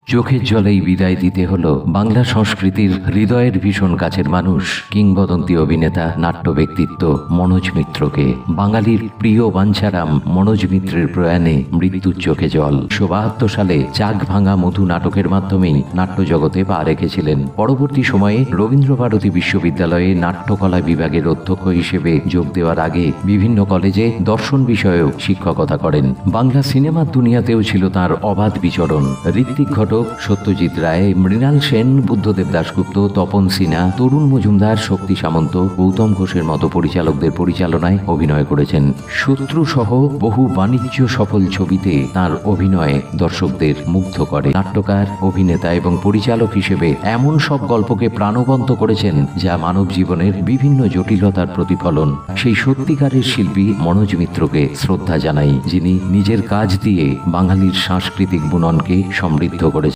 চোখের জলেই বিদায় দিতে হলো বাংলা সংস্কৃতির হৃদয়ের ভীষণ কাছের মানুষ, কিংবদন্তি অভিনেতা, নাট্য ব্যক্তিত্ব মনোজ মিত্রকে। বাঙালির প্রিয় বাঞ্ছারাম মনোজ মিত্রের প্রয়াণে মৃত্যুর চোখে জল। 1972 সালে চাক ভাঙা মধু নাটকের মাধ্যমেই নাট্যজগতে পা রেখেছিলেন। পরবর্তী সময়ে রবীন্দ্রভারতী বিশ্ববিদ্যালয়ে নাট্যকলা বিভাগের অধ্যক্ষ হিসেবে যোগ দেওয়ার আগে বিভিন্ন কলেজে দর্শন বিষয়েও শিক্ষকতা করেন। বাংলা সিনেমার দুনিয়াতেও ছিল তার অবাধ বিচরণ। ঋত্বিক ঘটক, সত্যজিৎ রায়, মৃণাল সেন, বুদ্ধদেব দাশগুপ্ত, তপন সিনহা, তরুণ মজুমদার, শক্তি সামন্ত, গৌতম ঘোষের মতো পরিচালকদের পরিচালনায় অভিনয় করেছেন। শত্রু সহ বহু বাণিজ্য সফল ছবিতে তার অভিনয় দর্শকদের মুগ্ধ করে। নাট্যকার, অভিনেতা এবং পরিচালক হিসেবে এমন সব গল্পকে প্রাণবন্ত করেছেন যা মানব জীবনের বিভিন্ন জটিলতার প্রতিফলন। সেই সত্যিকারের শিল্পী মনোজ মিত্রকে শ্রদ্ধা জানাই, যিনি নিজের কাজ দিয়ে বাঙালির সাংস্কৃতিক বুননকে সমৃদ্ধ করেছেন।